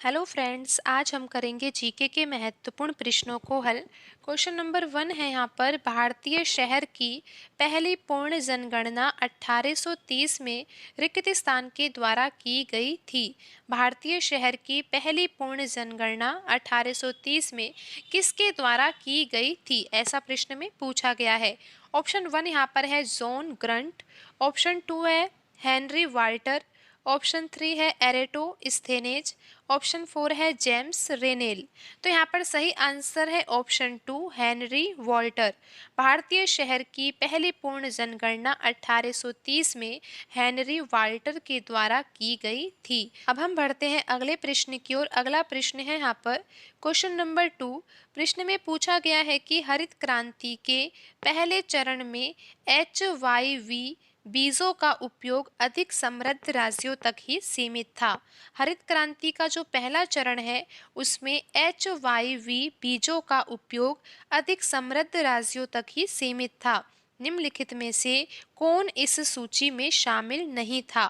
Hello friends, आज हम करेंगे जीके के महत्वपूर्ण प्रश्नों को हल। क्वेश्चन नंबर 1 है यहाँ पर, भारतीय शहर की पहली पूर्ण जनगणना 1830 में रिक्तिस्तान के द्वारा की गई थी। भारतीय शहर की पहली पूर्ण जनगणना 1830 में किसके द्वारा की गई थी, ऐसा प्रश्न में पूछा गया है। ऑप्शन 1 यहाँ पर है जॉन ग्रंट, ऑप्शन 2 है हेनरी वाल्टर, ऑप्शन 3 है एरेटो स्थेनेज, ऑप्शन 4 है जेम्स रेनेल। तो यहाँ पर सही आंसर है ऑप्शन 2 हेनरी वॉल्टर। भारतीय शहर की पहली पूर्ण जनगणना 1830 में हेनरी वाल्टर के द्वारा की गई थी। अब हम बढ़ते हैं अगले प्रश्न की ओर। अगला प्रश्न है यहाँ पर क्वेश्चन नंबर 2। प्रश्न में पूछा गया है कि हरित क्रांति के पहले चरण में HYV बीजों का उपयोग अधिक समृद्ध राज्यों तक ही सीमित था। हरित क्रांति का जो पहला चरण है उसमें HYV बीजों का उपयोग अधिक समृद्ध राज्यों तक ही सीमित था। निम्नलिखित में से कौन इस सूची में शामिल नहीं था?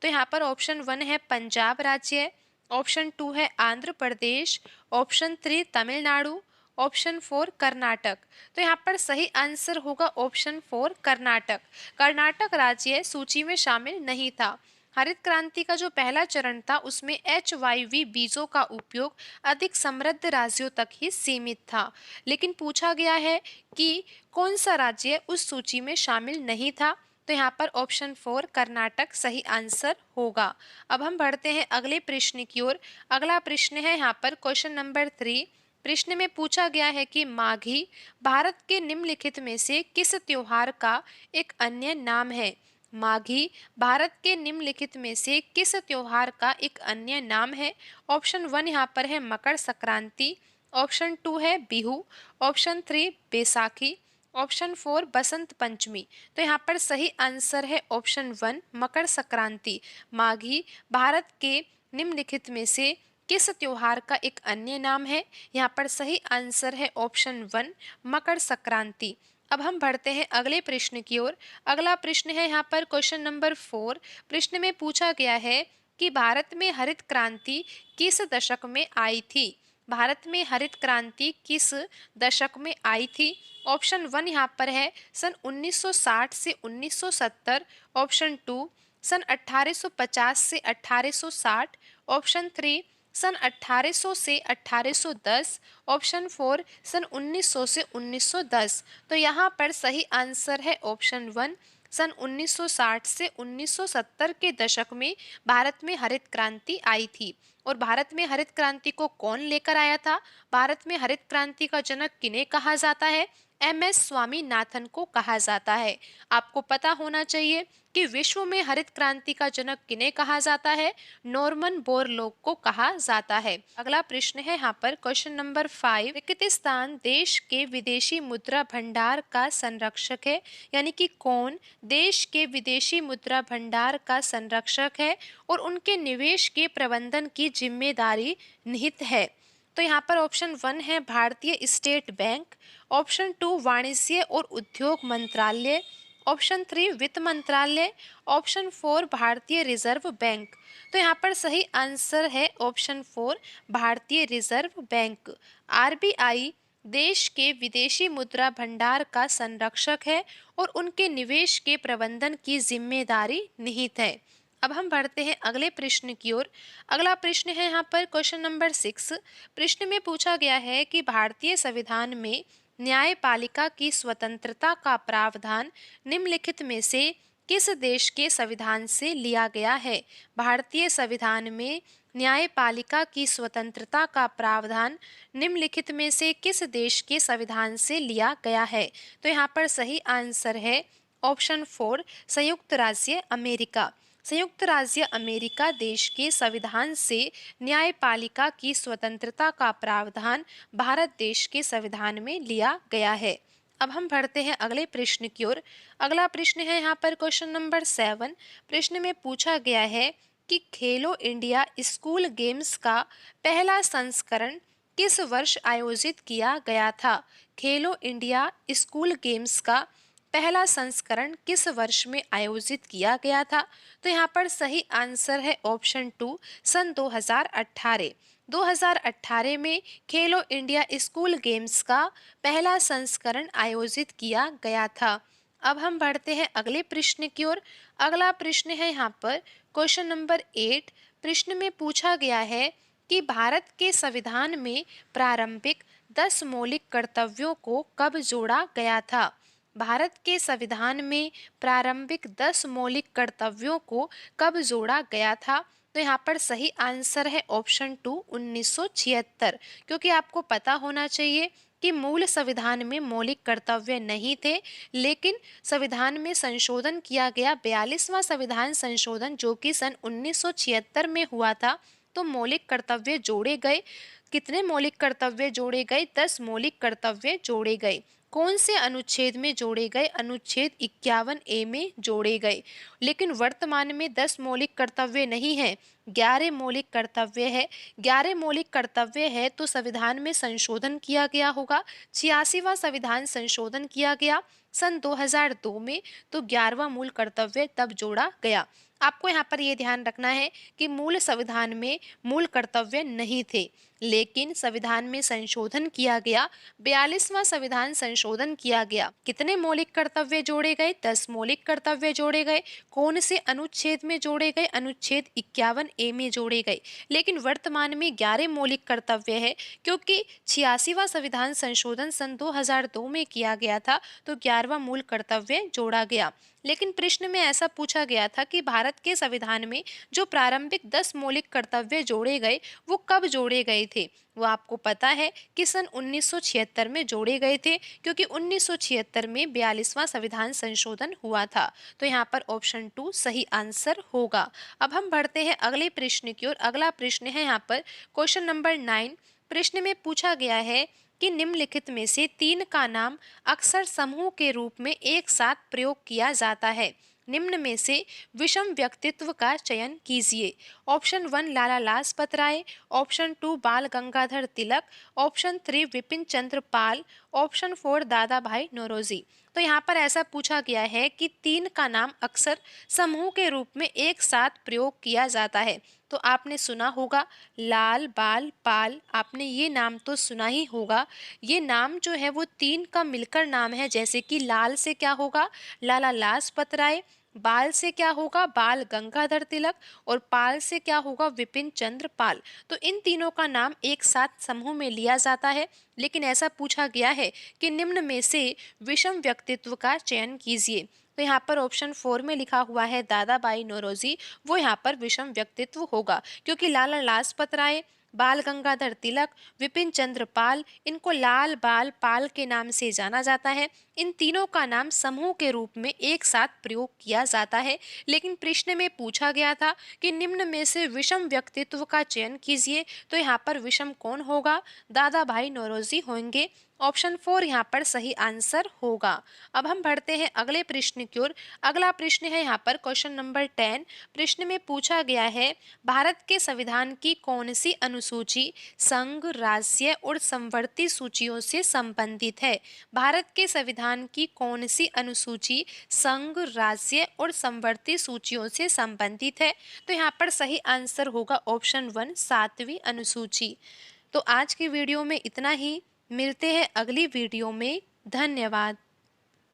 तो यहाँ पर ऑप्शन 1 है पंजाब राज्य, ऑप्शन 2 है आंध्र प्रदेश, ऑप्शन 3 तमिलनाडु, ऑप्शन 4 कर्नाटक। तो यहाँ पर सही आंसर होगा ऑप्शन 4 कर्नाटक। कर्नाटक राज्य सूची में शामिल नहीं था। हरित क्रांति का जो पहला चरण था उसमें HYV बीजों का उपयोग अधिक समृद्ध राज्यों तक ही सीमित था, लेकिन पूछा गया है कि कौन सा राज्य उस सूची में शामिल नहीं था। तो यहाँ पर ऑप्शन 4 कर्नाटक सही आंसर होगा। अब हम बढ़ते हैं अगले प्रश्न की ओर। अगला प्रश्न है यहाँ पर क्वेश्चन नंबर 3। प्रश्न में पूछा गया है कि माघी भारत के निम्नलिखित में से किस त्योहार का एक अन्य नाम है? माघी भारत के निम्नलिखित में से किस त्योहार का एक अन्य नाम है? ऑप्शन 1 यहाँ पर है मकर संक्रांति, ऑप्शन 2 है बिहू, ऑप्शन 3 बैसाखी, ऑप्शन 4 बसंत पंचमी। तो यहाँ पर सही आंसर है ऑप्शन 1 मकर संक्रांति। माघी भारत के निम्नलिखित में से किस त्योहार का एक अन्य नाम है? यहाँ पर सही आंसर है ऑप्शन 1 मकर संक्रांति। अब हम बढ़ते हैं अगले प्रश्न की ओर। अगला प्रश्न है यहाँ पर क्वेश्चन नंबर 4। प्रश्न में पूछा गया है कि भारत में हरित क्रांति किस दशक में आई थी? भारत में हरित क्रांति किस दशक में आई थी? ऑप्शन 1 यहाँ पर है सन 1960 से 1970, ऑप्शन 2 सन 1850 से 1860, ऑप्शन 3 सन 1800 से 1810, ऑप्शन 4 सन 1900 से 1910। तो यहाँ पर सही आंसर है ऑप्शन 1 सन 1960 से 1970 के दशक में भारत में हरित क्रांति आई थी। और भारत में हरित क्रांति को कौन लेकर आया था? भारत में हरित क्रांति का जनक किन्हें कहा जाता है? MS स्वामीनाथन को कहा जाता है। आपको पता होना चाहिए कि विश्व में हरित क्रांति का जनक किन्हें कहा जाता है? नॉर्मन बोरलॉग को कहा जाता है। अगला प्रश्न है यहाँ पर क्वेश्चन नंबर 5। किर्गिस्तान देश के विदेशी मुद्रा भंडार का संरक्षक है, यानी कि कौन देश के विदेशी मुद्रा भंडार का संरक्षक है और उनके निवेश के प्रबंधन की जिम्मेदारी निहित है? तो यहाँ पर ऑप्शन 1 है भारतीय स्टेट बैंक, ऑप्शन 2 वाणिज्य और उद्योग मंत्रालय, ऑप्शन 3 वित्त मंत्रालय, ऑप्शन 4 भारतीय रिजर्व बैंक। तो यहाँ पर सही आंसर है ऑप्शन 4 भारतीय रिजर्व बैंक। RBI देश के विदेशी मुद्रा भंडार का संरक्षक है और उनके निवेश के प्रबंधन की जिम्मेदारी निहित है। अब हम बढ़ते हैं अगले प्रश्न की ओर। अगला प्रश्न है यहाँ पर क्वेश्चन नंबर 6। प्रश्न में पूछा गया है कि भारतीय संविधान में न्यायपालिका की स्वतंत्रता का प्रावधान निम्नलिखित में से किस देश के संविधान से लिया गया है? भारतीय संविधान में न्यायपालिका की स्वतंत्रता का प्रावधान निम्नलिखित में से किस देश के संविधान से लिया गया है? तो यहाँ पर सही आंसर है ऑप्शन 4 संयुक्त राज्य अमेरिका। संयुक्त राज्य अमेरिका देश के संविधान से न्यायपालिका की स्वतंत्रता का प्रावधान भारत देश के संविधान में लिया गया है। अब हम बढ़ते हैं अगले प्रश्न की ओर। अगला प्रश्न है यहाँ पर क्वेश्चन नंबर 7। प्रश्न में पूछा गया है कि खेलो इंडिया स्कूल गेम्स का पहला संस्करण किस वर्ष आयोजित किया गया था? खेलो इंडिया स्कूल गेम्स का पहला संस्करण किस वर्ष में आयोजित किया गया था? तो यहाँ पर सही आंसर है ऑप्शन 2, सन 2018। 2018 में खेलो इंडिया स्कूल गेम्स का पहला संस्करण आयोजित किया गया था। अब हम बढ़ते हैं अगले प्रश्न की ओर। अगला प्रश्न है यहाँ पर क्वेश्चन नंबर 8। प्रश्न में पूछा गया है कि भारत के संविधान में प्रारंभिक 10 मौलिक कर्तव्यों को कब जोड़ा गया था? भारत के संविधान में प्रारंभिक 10 मौलिक कर्तव्यों को कब जोड़ा गया था? तो यहाँ पर सही आंसर है ऑप्शन 2, 1976। क्योंकि आपको पता होना चाहिए कि मूल संविधान में मौलिक कर्तव्य नहीं थे, लेकिन संविधान में संशोधन किया गया 42वां संविधान संशोधन जो कि सन 1976 में हुआ था, तो मौलिक कर्तव्य जोड़े गए। कितने मौलिक कर्तव्य जोड़े गए? 10 मौलिक कर्तव्य जोड़े गए। कौन से अनुच्छेद में जोड़े गए? अनुच्छेद 51A में जोड़े गए। लेकिन वर्तमान में 10 मौलिक कर्तव्य नहीं है, 11 मौलिक कर्तव्य है। 11 मौलिक कर्तव्य है तो संविधान में संशोधन किया गया होगा। 86वां संविधान संशोधन किया गया सन 2002 में, तो 11वां मूल कर्तव्य तब जोड़ा गया। आपको यहाँ पर यह ध्यान रखना है कि मूल संविधान में मूल कर्तव्य नहीं थे, लेकिन संविधान में संशोधन किया गया, 42वां संविधान संशोधन किया गया। कितने मौलिक कर्तव्य जोड़े गए? 10 मौलिक कर्तव्य जोड़े गए। कौन से अनुच्छेद में जोड़े गए? अनुच्छेद 51A में जोड़े गए। लेकिन वर्तमान में 11 मौलिक कर्तव्य है, क्योंकि 86वां संविधान संशोधन सन 2002 में किया गया था, तो 11वां मूल कर्तव्य जोड़ा गया। लेकिन प्रश्न में ऐसा पूछा गया था कि भारत के संविधान में जो प्रारंभिक 10 मौलिक कर्तव्य जोड़े गए वो कब जोड़े गए थे? वो आपको पता है कि सन 1976 में जोड़े गए थे, क्योंकि 1976 में 42वां संविधान संशोधन हुआ था। तो यहाँ पर ऑप्शन 2 सही आंसर होगा। अब हम बढ़ते हैं अगले प्रश्न की ओर। अगला प्रश्न है यहाँ पर क्वेश्चन नंबर 9। प्रश्न में पूछा गया है कि निम्नलिखित में से 3 का नाम अक्सर समूह के रूप में एक साथ प्रयोग किया जाता है। निम्न में से विषम व्यक्तित्व का चयन कीजिए। ऑप्शन 1 लाला लाजपत राय, ऑप्शन 2 बाल गंगाधर तिलक, ऑप्शन 3 विपिन चंद्र पाल, ऑप्शन 4 दादा भाई नौरोजी। तो यहाँ पर ऐसा पूछा गया है कि 3 का नाम अक्सर समूह के रूप में एक साथ प्रयोग किया जाता है। तो आपने सुना होगा लाल, बाल, पाल, आपने ये नाम तो सुना ही होगा। ये नाम जो है वो 3 का मिलकर नाम है। जैसे कि लाल से क्या होगा? लाला लाजपत राय, बाल से क्या होगा? बाल गंगाधर तिलक, और पाल से क्या होगा? विपिन चंद्र पाल। तो इन तीनों का नाम एक साथ समूह में लिया जाता है। लेकिन ऐसा पूछा गया है कि निम्न में से विषम व्यक्तित्व का चयन कीजिए। तो यहाँ पर ऑप्शन 4 में लिखा हुआ है दादा भाई नौरोजी, वो यहाँ पर विषम व्यक्तित्व होगा, क्योंकि लाला लाजपत राय, बाल गंगाधर तिलक, विपिन चंद्र पाल, इनको लाल, बाल, पाल के नाम से जाना जाता है। इन तीनों का नाम समूह के रूप में एक साथ प्रयोग किया जाता है। लेकिन प्रश्न में पूछा गया था कि निम्न में से विषम व्यक्तित्व का चयन कीजिए। तो यहाँ पर विषम कौन होगा? दादा भाई नौरोजी होंगे। ऑप्शन 4 यहाँ पर सही आंसर होगा। अब हम बढ़ते हैं अगले प्रश्न की ओर। अगला प्रश्न है यहाँ पर क्वेश्चन नंबर 10। प्रश्न में पूछा गया है भारत के संविधान की कौन सी अनुसूची संघ, राज्य और समवर्ती सूचियों से संबंधित है? भारत के संविधान की कौन सी अनुसूची संघ, राज्य और समवर्ती सूचियों से संबंधित है? तो यहाँ पर सही आंसर होगा ऑप्शन 1, 7वीं अनुसूची। तो आज की वीडियो में इतना ही। मिलते हैं अगली वीडियो में। धन्यवाद।